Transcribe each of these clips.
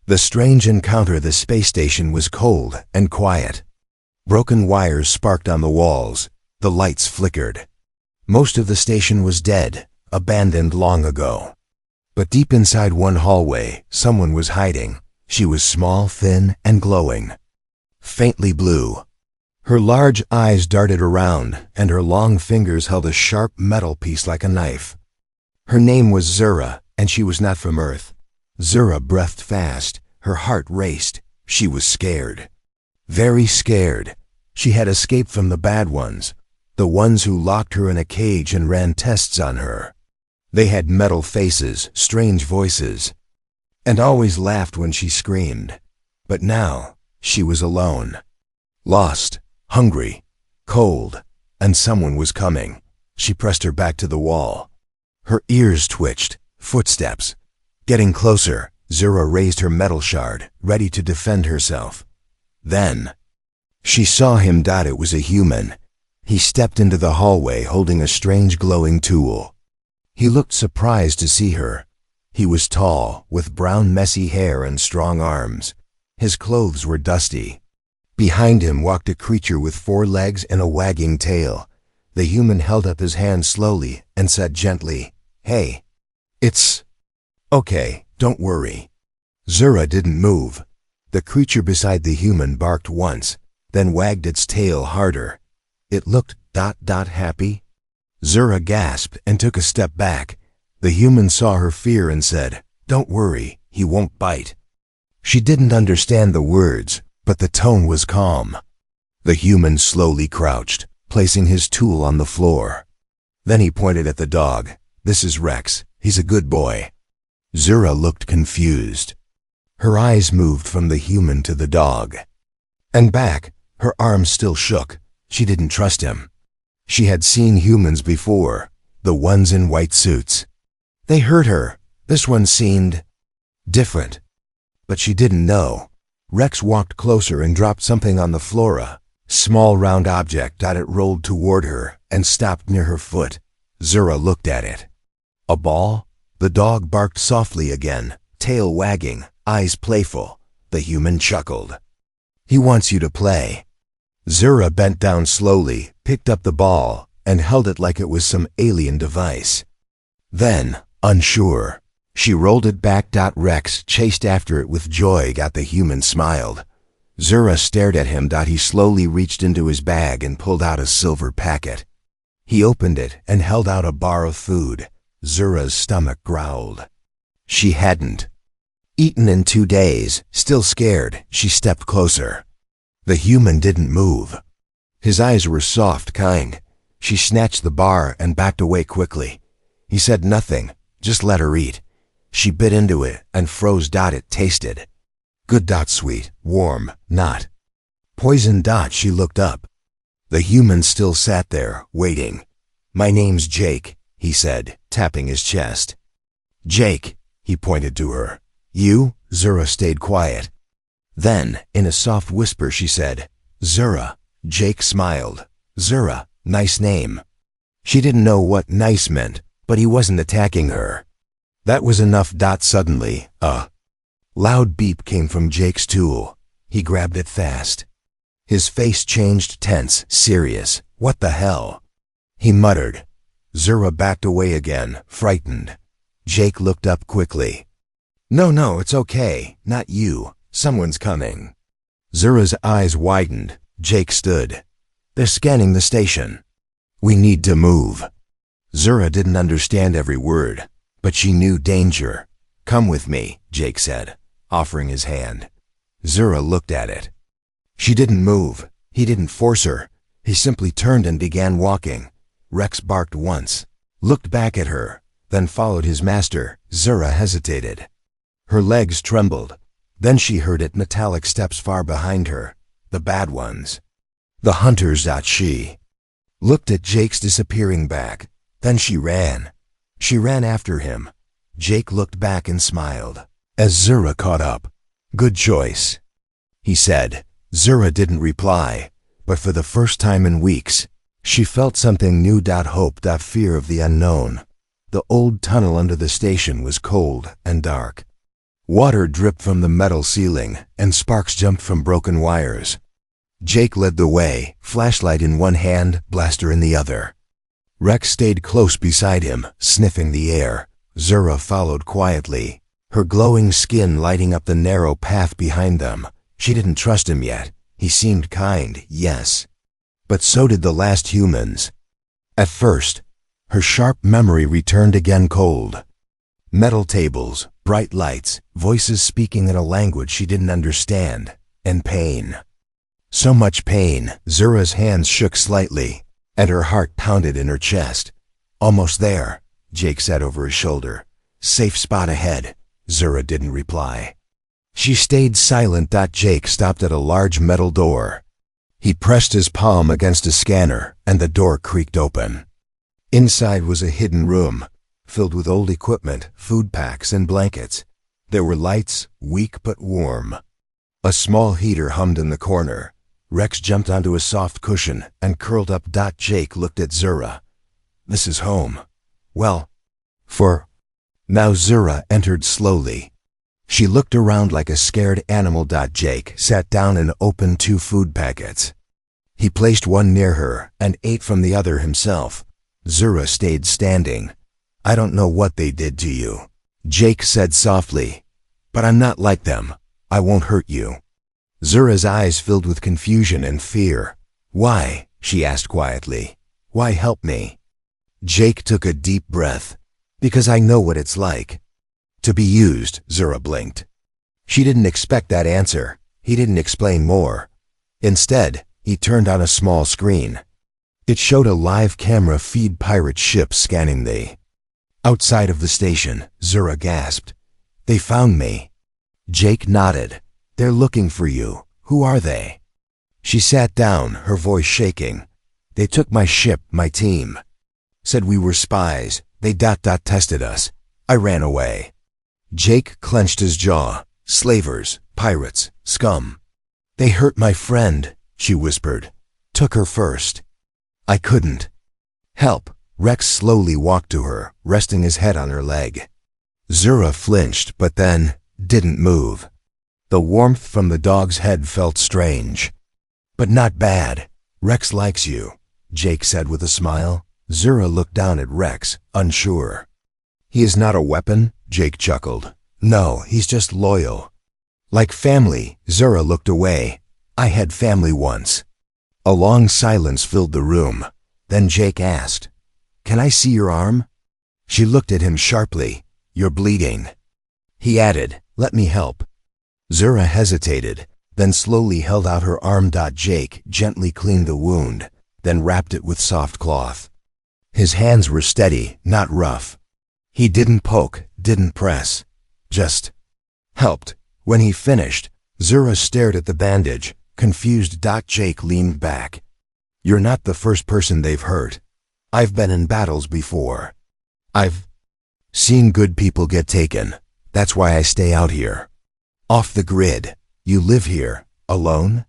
The strange encounter at the space station was cold and quiet. Broken wires sparked on the walls. The lights flickered. Most of the station was dead, abandoned long ago. But deep inside one hallway, someone was hiding. She was small, thin, and glowing. Faintly blue. Her large eyes darted around, and her long fingers held a sharp metal piece like a knife. Her name was Zura, and she was not from Earth. Zura breathed fast. Her heart raced. She was scared. Very scared. She had escaped from the bad ones, the ones who locked her in a cage and ran tests on her. They had metal faces, strange voices, and always laughed when she screamed. But now, she was alone. Lost, hungry, cold, and someone was coming. She pressed her back to the wall. Her ears twitched. Footsteps. Getting closer, Zura raised her metal shard, ready to defend herself. Then, she saw him. It was a human. He stepped into the hallway holding a strange glowing tool. He looked surprised to see her. He was tall, with brown messy hair and strong arms. His clothes were dusty. Behind him walked a creature with 4 legs and a wagging tail. The human held up his hand slowly and said gently, "Hey, it's okay, don't worry." Zura didn't move. The creature beside the human barked once, then wagged its tail harder. It looked happy. Zura gasped and took a step back. The human saw her fear and said, "Don't worry, he won't bite." She didn't understand the words, but the tone was calm. The human slowly crouched, placing his tool on the floor. Then he pointed at the dog. "This is Rex. He's a good boy." Zura looked confused. Her eyes moved from the human to the dog. And back, her arms still shook. She didn't trust him. She had seen humans before, the ones in white suits. They hurt her. This one seemed different. But she didn't know. Rex walked closer and dropped something on the floor, a small round object. It rolled toward her and stopped near her foot. Zura looked at it. A ball? The dog barked softly again, tail wagging, eyes playful. The human chuckled. "He wants you to play." Zura bent down slowly, picked up the ball, and held it like it was some alien device. Then, unsure, she rolled it back. Rex chased after it with joy. The human smiled. Zura stared at him. He slowly reached into his bag and pulled out a silver packet. He opened it and held out a bar of food. Zura's stomach growled. She hadn't eaten in 2 days. Still scared, she stepped closer. The human didn't move. His eyes were soft, kind. She snatched the bar and backed away quickly. He said nothing, just let her eat. She bit into it and froze. It tasted good. Sweet, warm, not poison. She looked up. The human still sat there, waiting. "My name's Jake," he said, tapping his chest. "Jake," he pointed to her. "You?" Zura stayed quiet. Then, in a soft whisper, she said, "Zura." Jake smiled. "Zura, nice name." She didn't know what nice meant, but he wasn't attacking her. That was enough. Suddenly, a loud beep came from Jake's tool. He grabbed it fast. His face changed, tense, serious. "What the hell?" he muttered. Zura backed away again, frightened. Jake looked up quickly. No, it's okay. Not you. Someone's coming." Zura's eyes widened. Jake stood. "They're scanning the station. We need to move." Zura didn't understand every word, but she knew danger. "Come with me," Jake said, offering his hand. Zura looked at it. She didn't move. He didn't force her. He simply turned and began walking. Rex barked once, looked back at her, then followed his master. Zura hesitated. Her legs trembled. Then she heard it, metallic steps far behind her. The bad ones. The hunters. She looked at Jake's disappearing back. Then she ran. She ran after him. Jake looked back and smiled. As Zura caught up, "Good choice," he said. Zura didn't reply, but for the first time in weeks, she felt something new. Hope. Fear of the unknown. The old tunnel under the station was cold and dark. Water dripped from the metal ceiling, and sparks jumped from broken wires. Jake led the way, flashlight in one hand, blaster in the other. Rex stayed close beside him, sniffing the air. Zura followed quietly, her glowing skin lighting up the narrow path behind them. She didn't trust him yet. He seemed kind, yes. But so did the last humans. At first, her sharp memory returned again cold. Metal tables, bright lights, voices speaking in a language she didn't understand, and pain. So much pain, Zura's hands shook slightly, and her heart pounded in her chest. Almost there, Jake said over his shoulder. Safe spot ahead. Zura didn't reply. She stayed silent. Jake stopped at a large metal door. He pressed his palm against a scanner, and the door creaked open. Inside was a hidden room, filled with old equipment, food packs, and blankets. There were lights, weak but warm. A small heater hummed in the corner. Rex jumped onto a soft cushion and curled up. Jake looked at Zura. This is home. Well, for now. Zura entered slowly. She looked around like a scared animal. Jake sat down and opened 2 food packets. He placed one near her and ate from the other himself. Zura stayed standing. I don't know what they did to you, Jake said softly, but I'm not like them. I won't hurt you. Zura's eyes filled with confusion and fear. Why? She asked quietly. Why help me? Jake took a deep breath. Because I know what it's like to be used. Zura blinked. She didn't expect that answer. He didn't explain more. Instead, he turned on a small screen. It showed a live camera feed pirate ship scanning the outside of the station. Zura gasped. They found me. Jake nodded. They're looking for you. Who are they? She sat down, her voice shaking. They took my ship, my team. Said we were spies. They tested us. I ran away. Jake clenched his jaw. Slavers, pirates, scum. They hurt my friend, she whispered. Took her first. I couldn't help. Rex slowly walked to her, resting his head on her leg. Zura flinched, but then didn't move. The warmth from the dog's head felt strange. But not bad. Rex likes you, Jake said with a smile. Zura looked down at Rex, unsure. He is not a weapon? Jake chuckled. No, he's just loyal. Like family. Zura looked away. I had family once. A long silence filled the room. Then Jake asked, Can I see your arm? She looked at him sharply. You're bleeding. He added, Let me help. Zura hesitated, then slowly held out her arm. Jake gently cleaned the wound, then wrapped it with soft cloth. His hands were steady, not rough. He didn't poke, didn't press. Just helped. When he finished, Zura stared at the bandage, confused. Jake leaned back. You're not the first person they've hurt. I've been in battles before. I've seen good people get taken. That's why I stay out here. Off the grid. You live here, alone?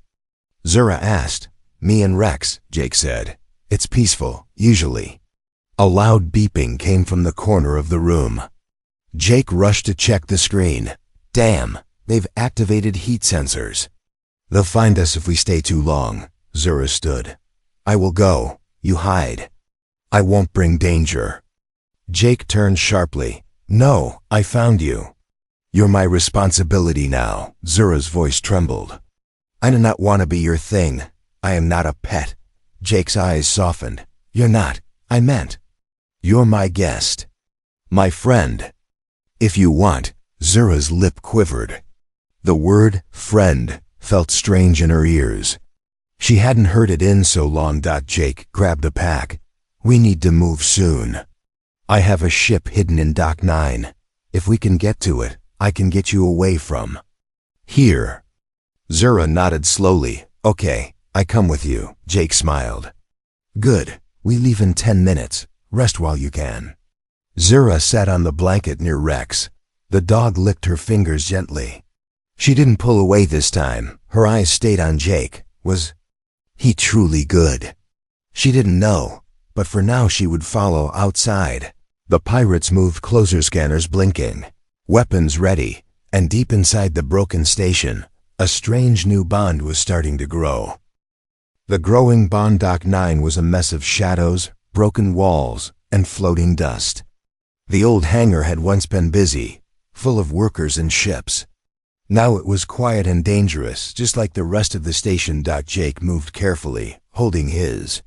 Zura asked. Me and Rex, Jake said. It's peaceful, usually. A loud beeping came from the corner of the room. Jake rushed to check the screen. Damn, they've activated heat sensors. They'll find us if we stay too long. Zura stood. I will go. You hide. I won't bring danger. Jake turned sharply. No, I found you. You're my responsibility now. Zura's voice trembled. I do not want to be your thing. I am not a pet. Jake's eyes softened. You're not. I meant. You're my guest. My friend. If you want. Zura's lip quivered. The word friend felt strange in her ears. She hadn't heard it in so long. Jake grabbed a pack. We need to move soon. I have a ship hidden in Dock 9. If we can get to it, I can get you away from here. Zura nodded slowly. Okay, I come with you. Jake smiled. Good. We leave in 10 minutes. Rest while you can. Zura sat on the blanket near Rex. The dog licked her fingers gently. She didn't pull away this time. Her eyes stayed on Jake. Was he truly good? She didn't know, but for now she would follow outside. The pirates moved closer, scanners blinking. Weapons ready. And deep inside the broken station, a strange new bond was starting to grow. The growing bond Dock 9 was a mess of shadows, broken walls, and floating dust. The old hangar had once been busy, full of workers and ships. Now it was quiet and dangerous, just like the rest of the station. Jake moved carefully, holding his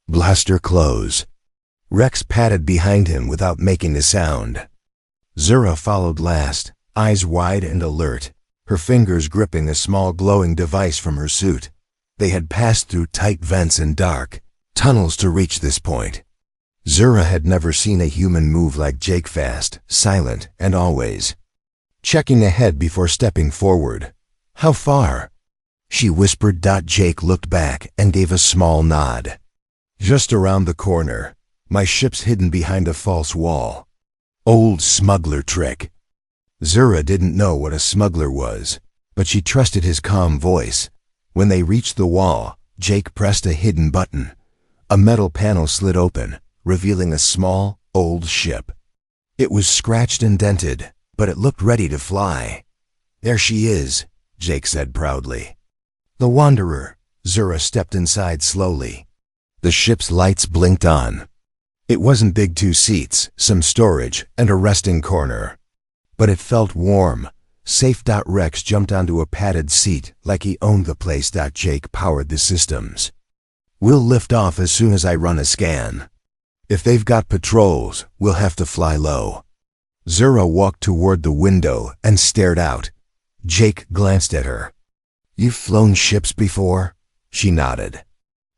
blaster close. Rex padded behind him without making a sound. Zura followed last, eyes wide and alert, her fingers gripping a small glowing device from her suit. They had passed through tight vents and dark tunnels to reach this point. Zura had never seen a human move like Jake, fast, silent, and always checking ahead before stepping forward. "How far?" she whispered. Jake looked back and gave a small nod. "Just around the corner. My ship's hidden behind a false wall. Old smuggler trick." Zura didn't know what a smuggler was, but she trusted his calm voice. When they reached the wall, Jake pressed a hidden button. A metal panel slid open, revealing a small, old ship. It was scratched and dented, but it looked ready to fly. "There she is," Jake said proudly. "The Wanderer." Zura stepped inside slowly. The ship's lights blinked on. It wasn't big. 2 seats, some storage, and a resting corner. But it felt warm, safe. Rex jumped onto a padded seat like he owned the place. Jake powered the systems. "We'll lift off as soon as I run a scan. If they've got patrols, we'll have to fly low." Zura walked toward the window and stared out. Jake glanced at her. "You've flown ships before?" She nodded.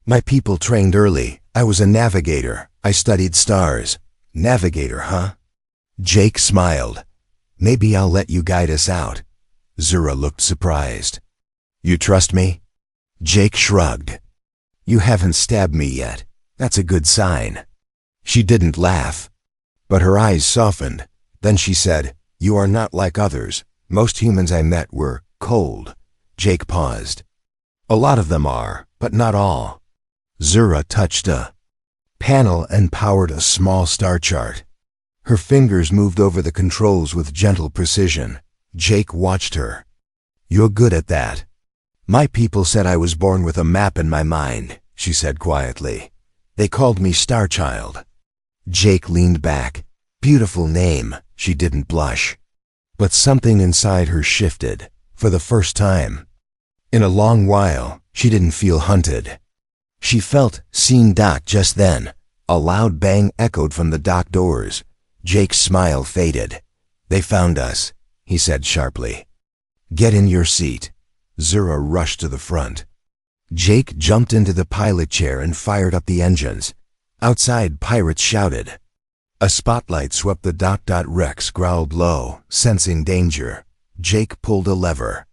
"My people trained early. I was a navigator. I studied stars." "Navigator, huh?" Jake smiled. "Maybe I'll let you guide us out." Zura looked surprised. "You trust me?" Jake shrugged. "You haven't stabbed me yet. That's a good sign." She didn't laugh, but her eyes softened. Then she said, "You are not like others. Most humans I met were cold." Jake paused. "A lot of them are, but not all." Zura touched a panel and powered a small star chart. Her fingers moved over the controls with gentle precision. Jake watched her. "You're good at that." "My people said I was born with a map in my mind," she said quietly. "They called me Star Child." Jake leaned back. "Beautiful name." She didn't blush. But something inside her shifted, for the first time. In a long while, she didn't feel hunted. She felt seen. Just then, a loud bang echoed from the dock doors. Jake's smile faded. "They found us," he said sharply. "Get in your seat." Zura rushed to the front. Jake jumped into the pilot chair and fired up the engines. Outside, pirates shouted. A spotlight swept the dock. Rex growled low, sensing danger. Jake pulled a lever.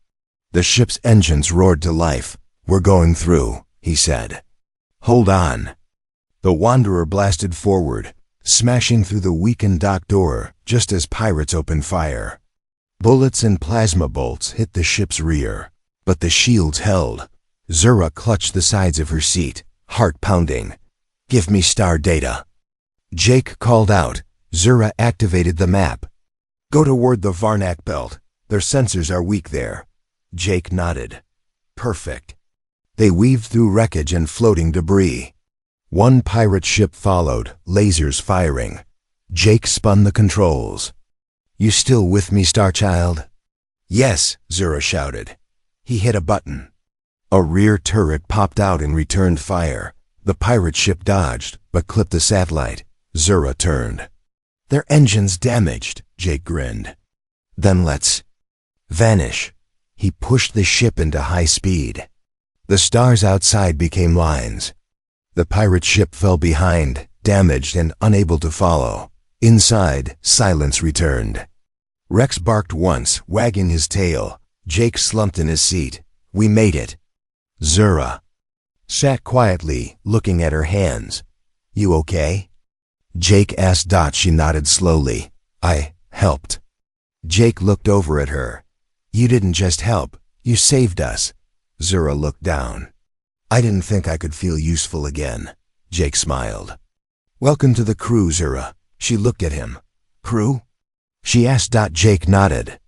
The ship's engines roared to life. "We're going through," he said. "Hold on." The Wanderer blasted forward, smashing through the weakened dock door just as pirates opened fire. Bullets and plasma bolts hit the ship's rear, but the shields held. Zura clutched the sides of her seat, heart pounding. "Give me star data." Jake called out. Zura activated the map. "Go toward the Varnak belt. Their sensors are weak there." Jake nodded. "Perfect." They weaved through wreckage and floating debris. One pirate ship followed, lasers firing. Jake spun the controls. "You still with me, Starchild?" "Yes," Zura shouted. He hit a button. A rear turret popped out and returned fire. The pirate ship dodged, but clipped the satellite. Zura turned. "Their engines damaged," Jake grinned. "Then let's vanish." He pushed the ship into high speed. The stars outside became lines. The pirate ship fell behind, damaged and unable to follow. Inside, silence returned. Rex barked once, wagging his tail. Jake slumped in his seat. "We made it." Zura sat quietly, looking at her hands. "You okay?" Jake asked. She nodded slowly. "I helped." Jake looked over at her. "You didn't just help, you saved us." Zura looked down. "I didn't think I could feel useful again." Jake smiled. "Welcome to the crew, Zura." She looked at him. "Crew?" she asked. Jake nodded.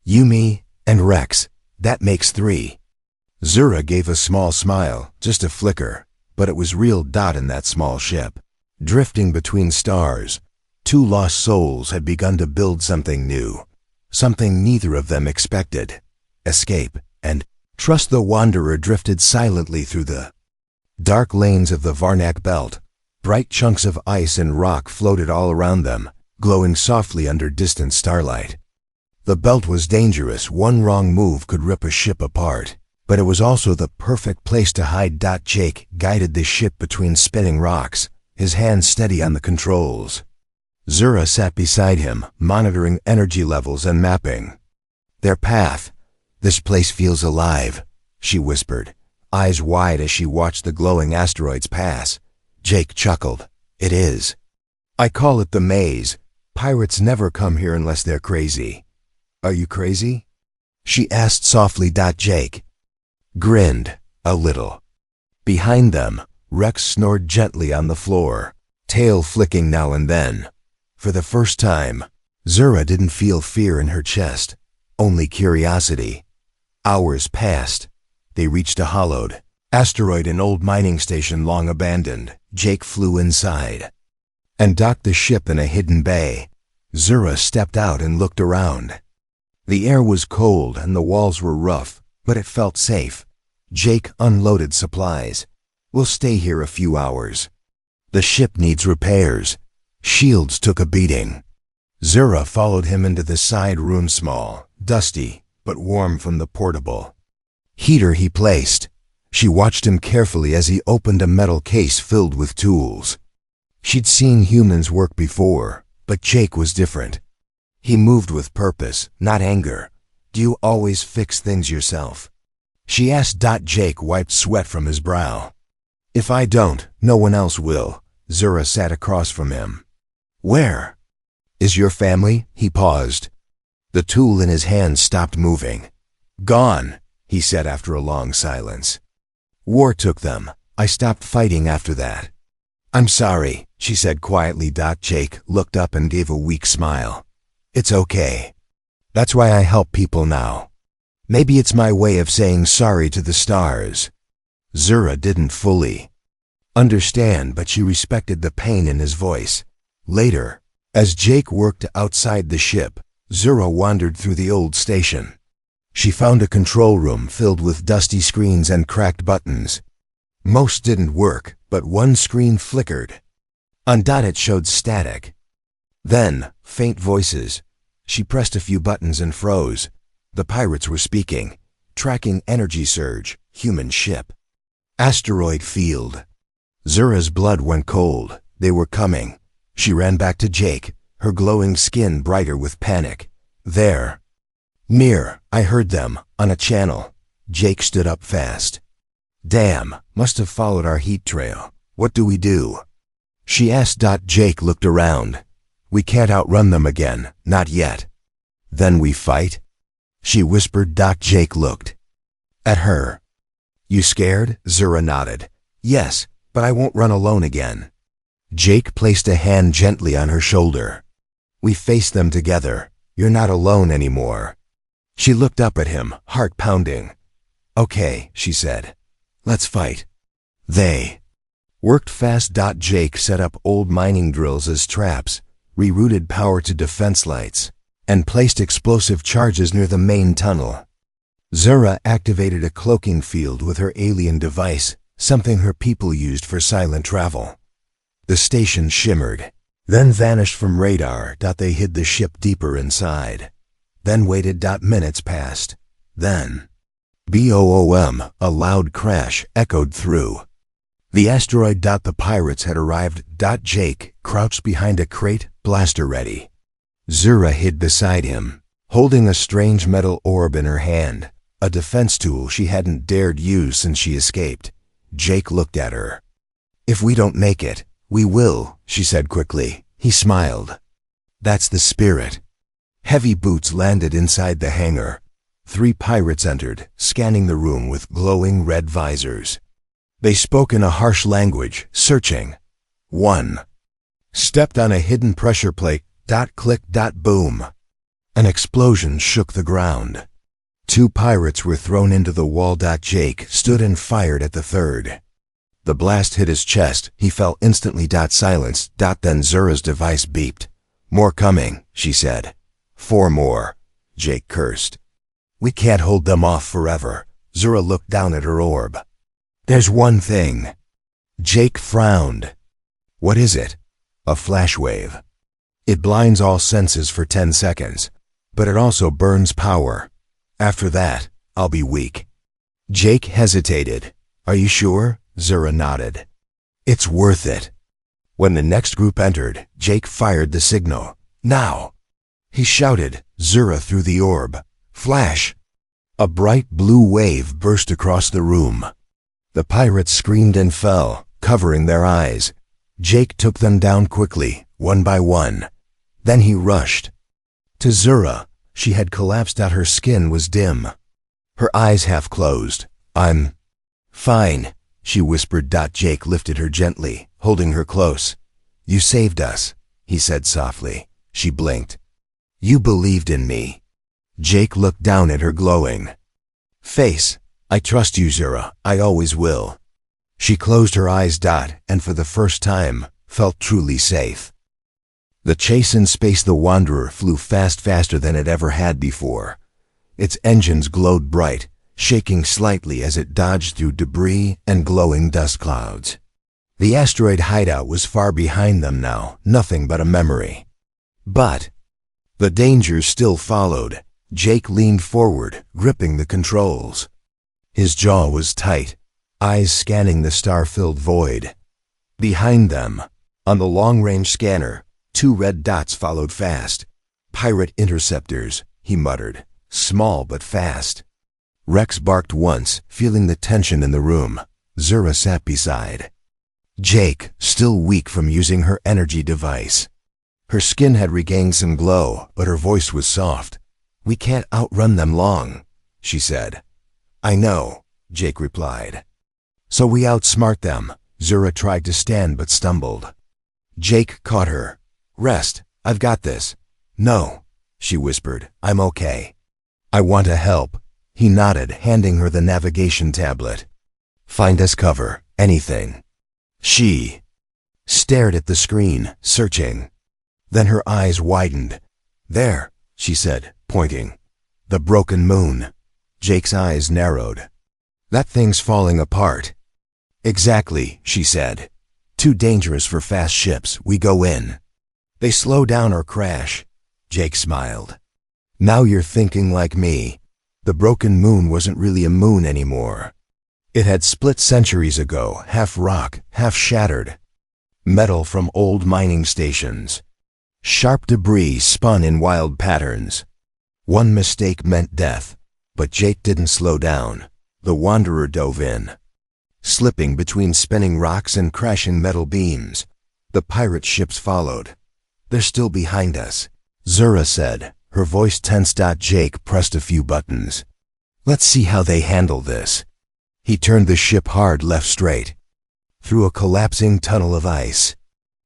You, me, and Rex. That makes 3. Zura gave a small smile, just a flicker, but it was real. In that small ship, drifting between stars, 2 lost souls had begun to build something new, something neither of them expected. Escape and trust. The Wanderer drifted silently through the dark lanes of the Varnak Belt. Bright chunks of ice and rock floated all around them, glowing softly under distant starlight. The belt was dangerous. One wrong move could rip a ship apart, but it was also the perfect place to hide. Jake guided the ship between spinning rocks, his hands steady on the controls. Zura sat beside him, monitoring energy levels and mapping their path. This place feels alive, she whispered, eyes wide as she watched the glowing asteroids pass. Jake chuckled. It is. I call it the maze. Pirates never come here unless they're crazy. Are you crazy? She asked softly. Jake grinned a little. Behind them, Rex snored gently on the floor, tail flicking now and then. For the first time, Zura didn't feel fear in her chest, only curiosity. Hours passed. They reached a hollowed asteroid, an old mining station long abandoned. Jake flew inside and docked the ship in a hidden bay. Zura stepped out and looked around. The air was cold and the walls were rough, but it felt safe. Jake unloaded supplies. We'll stay here a few hours. The ship needs repairs. Shields took a beating. Zura followed him into the side room, small, dusty, but warm from the portable heater he placed. She watched him carefully as he opened a metal case filled with tools. She'd seen humans work before, but Jake was different. He moved with purpose, not anger. Do you always fix things yourself? She asked. Jake wiped sweat from his brow. If I don't, no one else will. Zura sat across from him. Where is your family? He paused. The tool in his hand stopped moving. Gone, he said after a long silence. War took them. I stopped fighting after that. I'm sorry, she said quietly. Jake looked up and gave a weak smile. It's okay. That's why I help people now. Maybe it's my way of saying sorry to the stars. Zura didn't fully understand, but she respected the pain in his voice. Later, as Jake worked outside the ship, Zura wandered through the old station. She found a control room filled with dusty screens and cracked buttons. Most didn't work, but one screen flickered. On it showed static. Then, faint voices. She pressed a few buttons and froze. The pirates were speaking. Tracking energy surge, human ship. Asteroid field. Zura's blood went cold. They were coming. She ran back to Jake, her glowing skin brighter with panic. There. Near, I heard them, on a channel. Jake stood up fast. Damn, must have followed our heat trail. What do we do? She asked. Jake looked around. We can't outrun them again, not yet. Then we fight? She whispered. Jake looked at her. You scared? Zura nodded. Yes, but I won't run alone again. Jake placed a hand gently on her shoulder. We faced them together. You're not alone anymore. She looked up at him, heart pounding. Okay, she said. Let's fight. They worked fast. Jake set up old mining drills as traps, rerouted power to defense lights, and placed explosive charges near the main tunnel. Zura activated a cloaking field with her alien device, something her people used for silent travel. The station shimmered, then vanished from radar. They hid the ship deeper inside, then waited. Minutes passed. Then, boom, a loud crash echoed through the asteroid. The pirates had arrived. Jake crouched behind a crate, blaster ready. Zura hid beside him, holding a strange metal orb in her hand, a defense tool she hadn't dared use since she escaped. Jake looked at her. If we don't make it, we will, she said quickly. He smiled. That's the spirit. Heavy boots landed inside the hangar. 3 pirates entered, scanning the room with glowing red visors. They spoke in a harsh language, searching. One stepped on a hidden pressure plate. Click. Boom. An explosion shook the ground. 2 pirates were thrown into the wall. Jake stood and fired at the third. The blast hit his chest. He fell instantly. Silence. Then Zura's device beeped. "More coming," she said. 4 more, Jake cursed. "We can't hold them off forever." Zura looked down at her orb. "There's one thing." Jake frowned. "What is it?" "A flash wave. It blinds all senses for 10 seconds, but it also burns power. After that, I'll be weak." Jake hesitated. "Are you sure?" Zura nodded. "It's worth it." When the next group entered, Jake fired the signal. "Now!" He shouted. Zura threw the orb. Flash! A bright blue wave burst across the room. The pirates screamed and fell, covering their eyes. Jake took them down quickly, one by one. Then he rushed. To Zura, she had collapsed out. Her skin was dim. Her eyes half closed. "I'm fine," she whispered. Jake lifted her gently, holding her close. "You saved us," he said softly. She blinked. "You believed in me." Jake looked down at her glowing face. "I trust you, Zura. I always will." She closed her eyes. And for the first time, felt truly safe. The chase in space. The Wanderer flew faster than it ever had before. Its engines glowed bright, shaking slightly as it dodged through debris and glowing dust clouds. The asteroid hideout was far behind them now, nothing but a memory. But the dangers still followed. Jake leaned forward, gripping the controls. His jaw was tight, eyes scanning the star-filled void. Behind them, on the long-range scanner, 2 red dots followed fast. "Pirate interceptors," he muttered, "small but fast." Rex barked once, feeling the tension in the room. Zura sat beside Jake, still weak from using her energy device. Her skin had regained some glow, but her voice was soft. "We can't outrun them long," she said. "I know," Jake replied. "So we outsmart them." Zura tried to stand but stumbled. Jake caught her. "Rest, I've got this." "No," she whispered, "I'm okay." "I want to help." He nodded, handing her the navigation tablet. "Find us cover, anything." She stared at the screen, searching. Then her eyes widened. "There," she said, pointing. "The broken moon." Jake's eyes narrowed. "That thing's falling apart." "Exactly," she said. "Too dangerous for fast ships. We go in. They slow down or crash." Jake smiled. "Now you're thinking like me." The broken moon wasn't really a moon anymore. It had split centuries ago, half rock, half shattered. Metal from old mining stations. Sharp debris spun in wild patterns. One mistake meant death, but Jake didn't slow down. The Wanderer dove in, slipping between spinning rocks and crashing metal beams. The pirate ships followed. "They're still behind us," Zura said, her voice tense. Jake pressed a few buttons. "Let's see how they handle this." He turned the ship hard left straight, through a collapsing tunnel of ice.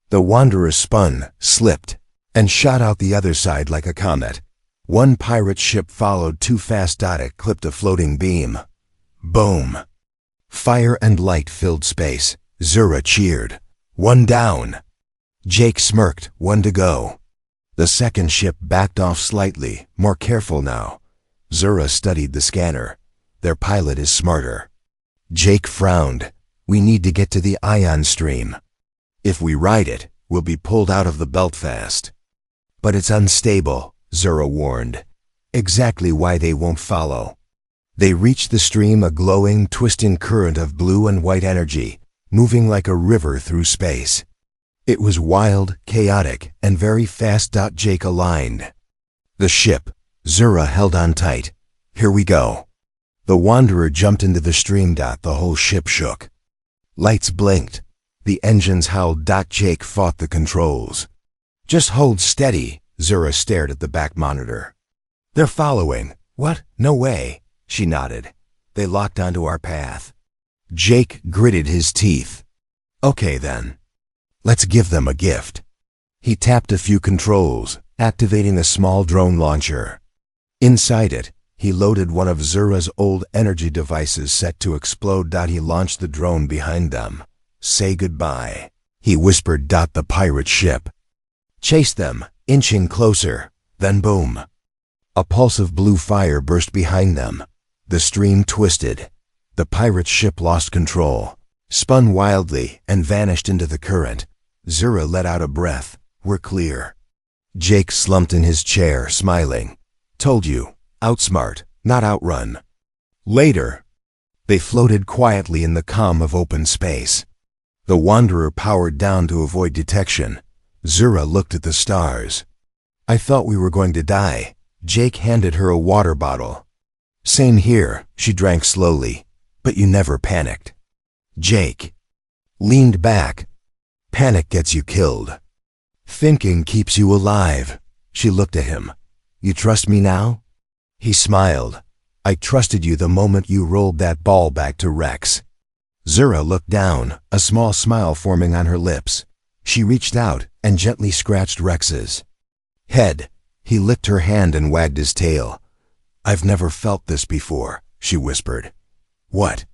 The Wanderer spun, slipped, and shot out the other side like a comet. One pirate ship followed too fast. It clipped a floating beam. Boom! Fire and light filled space. Zura cheered. "One down." Jake smirked. "One to go." The second ship backed off slightly, more careful now. Zura studied the scanner. "Their pilot is smarter." Jake frowned. "We need to get to the ion stream. If we ride it, we'll be pulled out of the belt fast." "But it's unstable," Zura warned. "Exactly why they won't follow." They reached the stream, a glowing, twisting current of blue and white energy, moving like a river through space. It was wild, chaotic, and very fast. Jake aligned the ship. Zura held on tight. "Here we go." The Wanderer jumped into the stream. The whole ship shook. Lights blinked. The engines howled. Jake fought the controls. "Just hold steady." Zura stared at the back monitor. "They're following." "What? No way." She nodded. "They locked onto our path." Jake gritted his teeth. "Okay then. Let's give them a gift." He tapped a few controls. activating a small drone launcher. Inside it, he loaded one of Zura's old energy devices set to explode. He launched the drone behind them. "Say goodbye," he whispered. The pirate ship chased them, inching closer. Then boom! A pulse of blue fire burst behind them. The stream twisted. The pirate ship lost control, spun wildly, and vanished into the current. Zura let out a breath. "We're clear." Jake slumped in his chair, smiling. "Told you. Outsmart, not outrun." Later, they floated quietly in the calm of open space. The Wanderer powered down to avoid detection. Zura looked at the stars. "I thought we were going to die." Jake handed her a water bottle. "Same here," she drank slowly. "But you never panicked." Jake leaned back. "Panic gets you killed. Thinking keeps you alive." She looked at him. "You trust me now?" He smiled. "I trusted you the moment you rolled that ball back to Rex." Zura looked down, a small smile forming on her lips. She reached out and gently scratched Rex's head. He licked her hand and wagged his tail. "I've never felt this before," she whispered. "What?"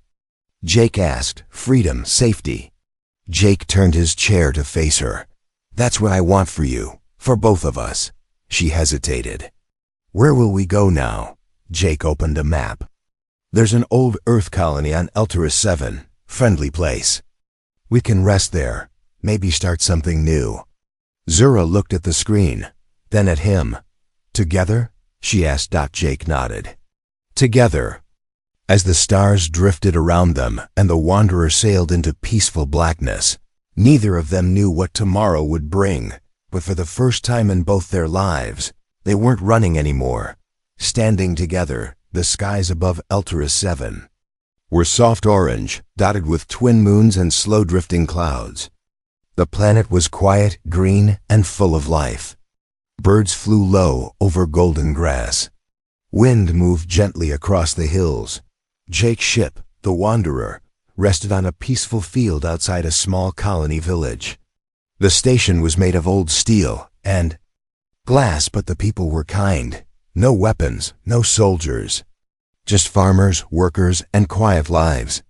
Jake asked. "Freedom, safety." Jake turned his chair to face her. "That's what I want for you, for both of us." She hesitated. "Where will we go now?" Jake opened a map. "There's an old Earth colony on Elturus 7, friendly place. We can rest there, maybe start something new." Zura looked at the screen, then at him. "Together?" she asked. Jake nodded. "Together." As the stars drifted around them and the Wanderer sailed into peaceful blackness, neither of them knew what tomorrow would bring, but for the first time in both their lives, they weren't running anymore. Standing together, the skies above Elturus 7 were soft orange, dotted with twin moons and slow-drifting clouds. The planet was quiet, green, and full of life. Birds flew low over golden grass. Wind moved gently across the hills. Jake's ship, the Wanderer, rested on a peaceful field outside a small colony village. The station was made of old steel and glass, but the people were kind. No weapons, no soldiers. Just farmers, workers, and quiet lives.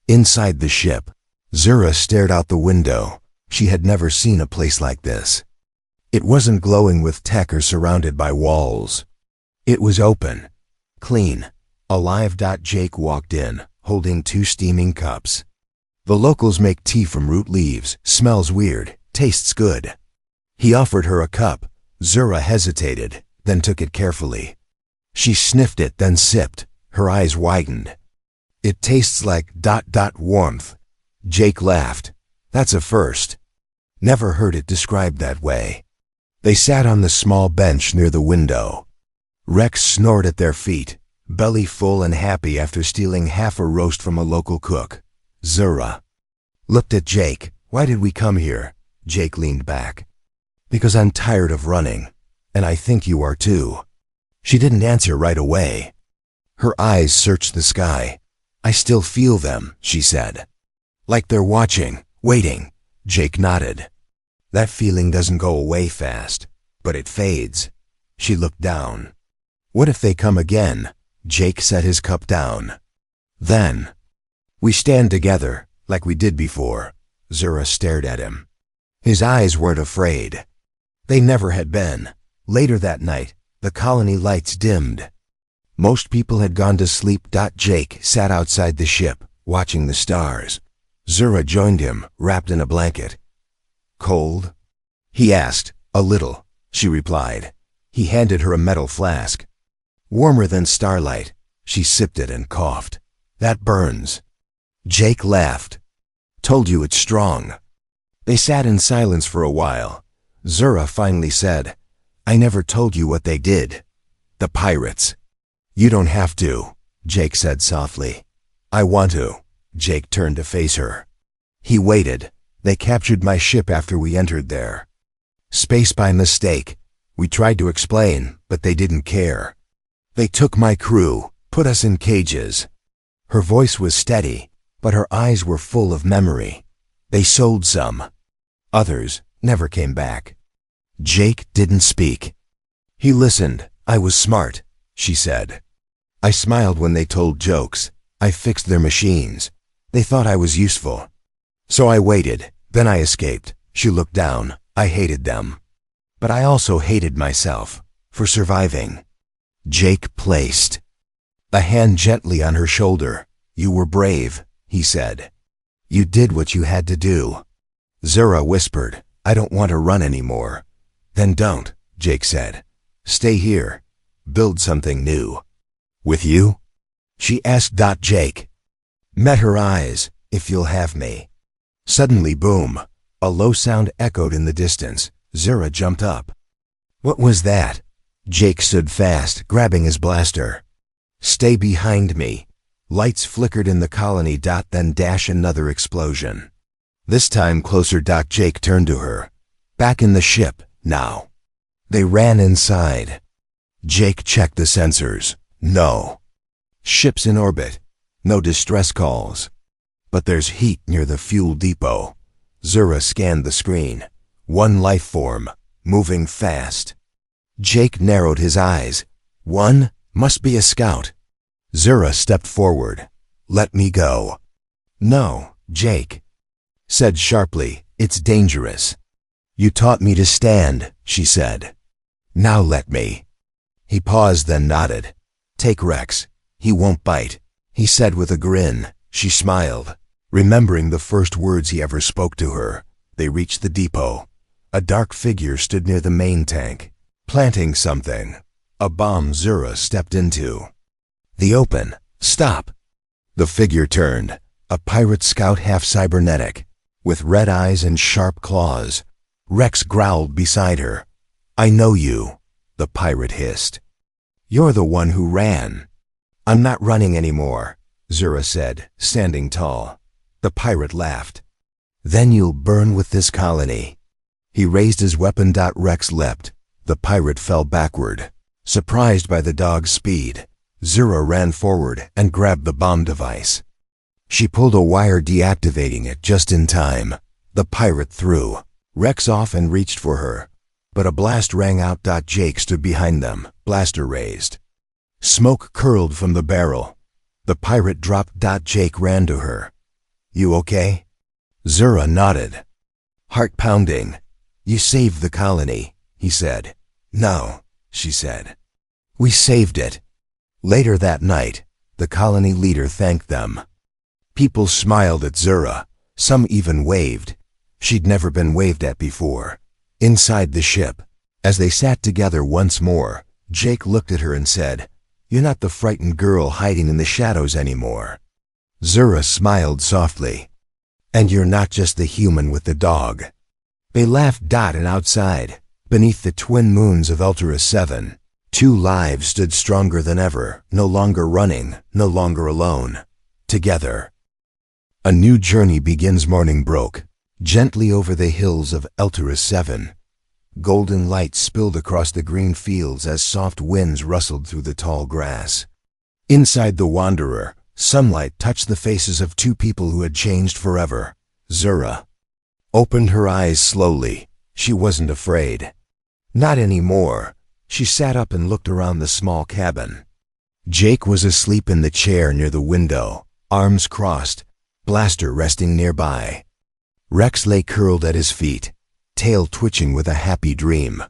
Inside the ship, Zura stared out the window. She had never seen a place like this. It wasn't glowing with tech or surrounded by walls. It was open, clean, alive. Jake walked in, holding 2 steaming cups. "The locals make tea from root leaves. Smells weird, tastes good." He offered her a cup. Zura hesitated, then took it carefully. She sniffed it, then sipped. Her eyes widened. "It tastes like ... warmth." Jake laughed. "That's a first. Never heard it described that way." They sat on the small bench near the window. Rex snored at their feet, belly full and happy after stealing half a roast from a local cook. Zura looked at Jake. "Why did we come here?" Jake leaned back. "Because I'm tired of running, and I think you are too." She didn't answer right away. Her eyes searched the sky. "I still feel them," she said. "Like they're watching, waiting." Jake nodded. "That feeling doesn't go away fast, but it fades." She looked down. "What if they come again?" Jake set his cup down. "Then we stand together, like we did before." Zura stared at him. His eyes weren't afraid. They never had been. Later that night, the colony lights dimmed. Most people had gone to sleep. Jake sat outside the ship, watching the stars. Zura joined him, wrapped in a blanket. "Cold?" he asked. "A little," she replied. He handed her a metal flask. "Warmer than starlight." She sipped it and coughed. "That burns." Jake laughed. "Told you it's strong." They sat in silence for a while. Zura finally said, "I never told you what they did. The pirates." "You don't have to," Jake said softly. "I want to." Jake turned to face her. He waited. "They captured my ship after we entered there. Space by mistake. We tried to explain, but they didn't care. They took my crew, put us in cages." Her voice was steady, but her eyes were full of memory. "They sold some. Others never came back." Jake didn't speak. He listened. I was smart, she said. I smiled when they told jokes. I fixed their machines. They thought I was useful. So I waited. Then I escaped. She looked down. I hated them. But I also hated myself for surviving. Jake placed a hand gently on her shoulder. You were brave, he said. You did what you had to do. Zura whispered, I don't want to run anymore. Then don't, Jake said. Stay here. Build something new. With you? She asked. Jake met her eyes. If you'll have me. Suddenly, boom. A low sound echoed in the distance. Zura jumped up. What was that? Jake stood fast, grabbing his blaster. Stay behind me. Lights flickered in the colony. Then another explosion. This time closer. Jake turned to her. Back in the ship, now. They ran inside. Jake checked the sensors. No. Ship's in orbit. No distress calls. But there's heat near the fuel depot. Zura scanned the screen. One life form, moving fast. Jake narrowed his eyes. One must be a scout. Zura stepped forward. Let me go. No, Jake said sharply. It's dangerous. You taught me to stand, she said. Now let me. He paused, then nodded. Take Rex. He won't bite, he said with a grin. She smiled, remembering the first words he ever spoke to her. They reached the depot. A dark figure stood near the main tank, planting something. A bomb. Zura stepped into the open. Stop. The figure turned. A pirate scout, half cybernetic, with red eyes and sharp claws. Rex growled beside her. I know you, the pirate hissed. You're the one who ran. I'm not running anymore, Zura said, standing tall. The pirate laughed. Then you'll burn with this colony. He raised his weapon. Rex leapt. The pirate fell backward, surprised by the dog's speed. Zura ran forward and grabbed the bomb device. She pulled a wire, deactivating it just in time. The pirate threw Rex off and reached for her, but a blast rang out. Jake stood behind them, blaster raised. Smoke curled from the barrel. The pirate dropped. Jake ran to her. You okay? Zura nodded. Heart pounding. You saved the colony, he said. No, she said. We saved it. Later that night, the colony leader thanked them. People smiled at Zura. Some even waved. She'd never been waved at before. Inside the ship, as they sat together once more, Jake looked at her and said, You're not the frightened girl hiding in the shadows anymore. Zura smiled softly. And you're not just the human with the dog. They laughed. And outside, beneath the twin moons of Ultra 7, two lives stood stronger than ever, no longer running, no longer alone. Together. A new journey begins. Morning broke gently over the hills of Ultra 7. Golden light spilled across the green fields as soft winds rustled through the tall grass. Inside the Wanderer, sunlight touched the faces of two people who had changed forever. Zura opened her eyes slowly. She wasn't afraid. Not anymore. She sat up and looked around the small cabin. Jake was asleep in the chair near the window, arms crossed, blaster resting nearby. Rex lay curled at his feet, tail twitching with a happy dream.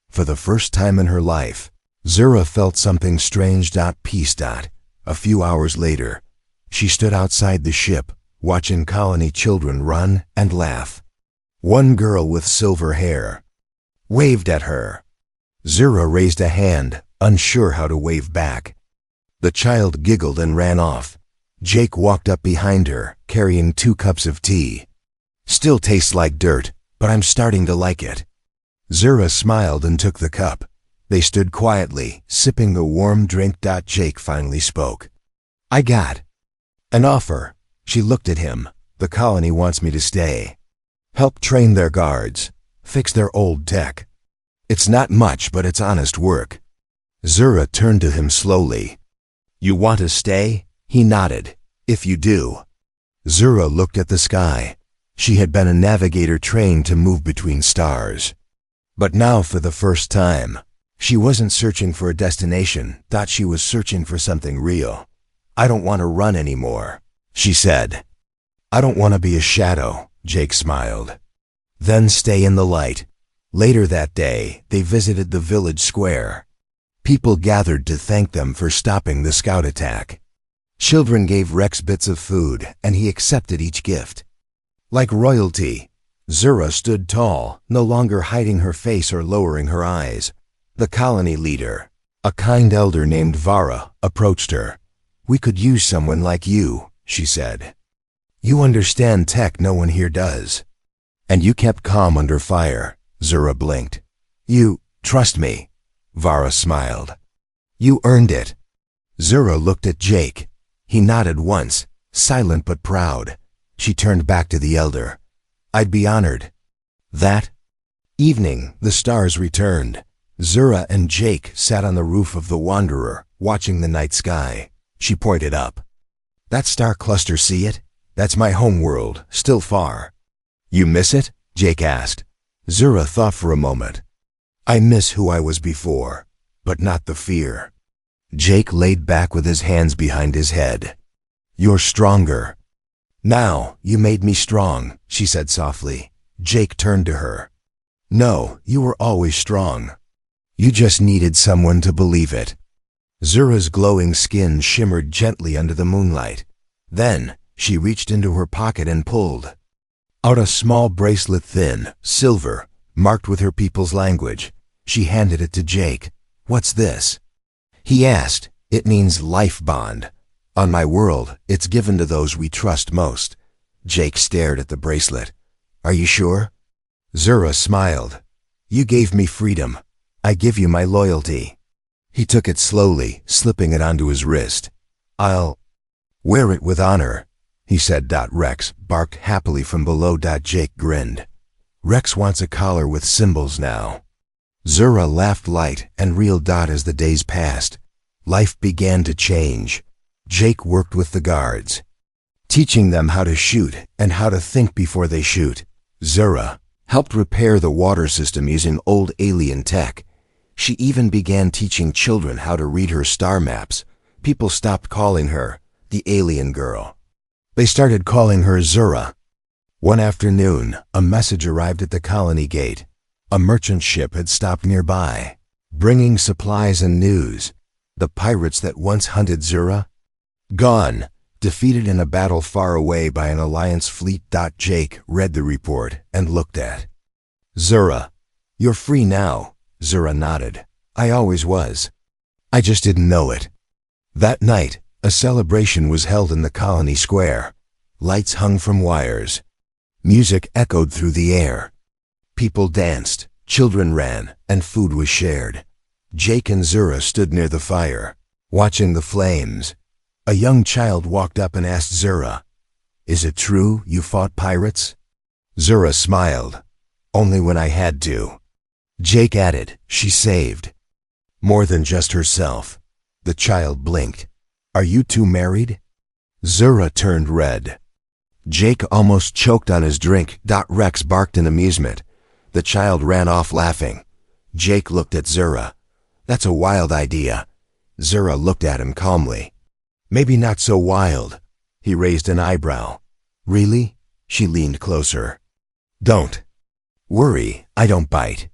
For the first time in her life, Zura felt something strange. Peace. A few hours later, she stood outside the ship, watching colony children run and laugh. One girl with silver hair waved at her. Zura raised a hand, unsure how to wave back. The child giggled and ran off. Jake walked up behind her, carrying 2 cups of tea. Still tastes like dirt, but I'm starting to like it. Zura smiled and took the cup. They stood quietly, sipping the warm drink. Jake finally spoke. I got an offer. She looked at him. The colony wants me to stay. Help train their guards. Fix their old tech. It's not much, but it's honest work. Zura turned to him slowly. You want to stay? He nodded. If you do. Zura looked at the sky. She had been a navigator trained to move between stars. But now, for the first time, She wasn't searching for a destination, she was searching for something real. I don't want to run anymore, she said. I don't want to be a shadow, Jake smiled. Then stay in the light. Later that day, they visited the village square. People gathered to thank them for stopping the scout attack. Children gave Rex bits of food, and he accepted each gift. Like royalty, Zura stood tall, no longer hiding her face or lowering her eyes. The colony leader, a kind elder named Vara, approached her. We could use someone like you, she said. You understand tech no one here does. And you kept calm under fire, Zura blinked. You trust me, Vara smiled. You earned it. Zura looked at Jake. He nodded once, silent but proud. She turned back to the elder. I'd be honored. That evening, the stars returned. Zura and Jake sat on the roof of the Wanderer, watching the night sky. She pointed up. That star cluster, see it? That's my home world, still far. You miss it? Jake asked. Zura thought for a moment. I miss who I was before, but not the fear. Jake laid back with his hands behind his head. You're stronger. Now, you made me strong, she said softly. Jake turned to her. No, you were always strong. You just needed someone to believe it. Zura's glowing skin shimmered gently under the moonlight. Then, she reached into her pocket and pulled out a small bracelet, thin, silver, marked with her people's language. She handed it to Jake. What's this? He asked. It means life bond. On my world, it's given to those we trust most. Jake stared at the bracelet. Are you sure? Zura smiled. You gave me freedom. I give you my loyalty. He took it slowly, slipping it onto his wrist. I'll wear it with honor, he said. Rex barked happily from below. Jake grinned. Rex wants a collar with symbols now. Zura laughed light and real. As the days passed, life began to change. Jake worked with the guards, teaching them how to shoot and how to think before they shoot. Zura helped repair the water system using old alien tech. She even began teaching children how to read her star maps. People stopped calling her the alien girl. They started calling her Zura. One afternoon, a message arrived at the colony gate. A merchant ship had stopped nearby, bringing supplies and news. The pirates that once hunted Zura? Gone, defeated in a battle far away by an Alliance fleet. Jake read the report and looked at Zura. You're free now. Zura nodded. I always was. I just didn't know it. That night, a celebration was held in the colony square. Lights hung from wires. Music echoed through the air. People danced, children ran, and food was shared. Jake and Zura stood near the fire, watching the flames. A young child walked up and asked Zura, Is it true you fought pirates? Zura smiled. Only when I had to. Jake added, She saved more than just herself. The child blinked. Are you two married? Zura turned red. Jake almost choked on his drink. Rex barked in amusement. The child ran off laughing. Jake looked at Zura. That's a wild idea. Zura looked at him calmly. Maybe not so wild. He raised an eyebrow. Really? She leaned closer. Don't worry, I don't bite.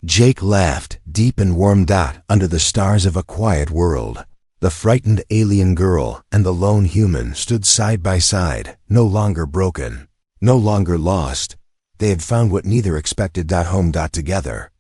Jake laughed, deep and warm. Under the stars of a quiet world, the frightened alien girl and the lone human stood side by side, no longer broken, no longer lost. They had found what neither expected. Home. Together.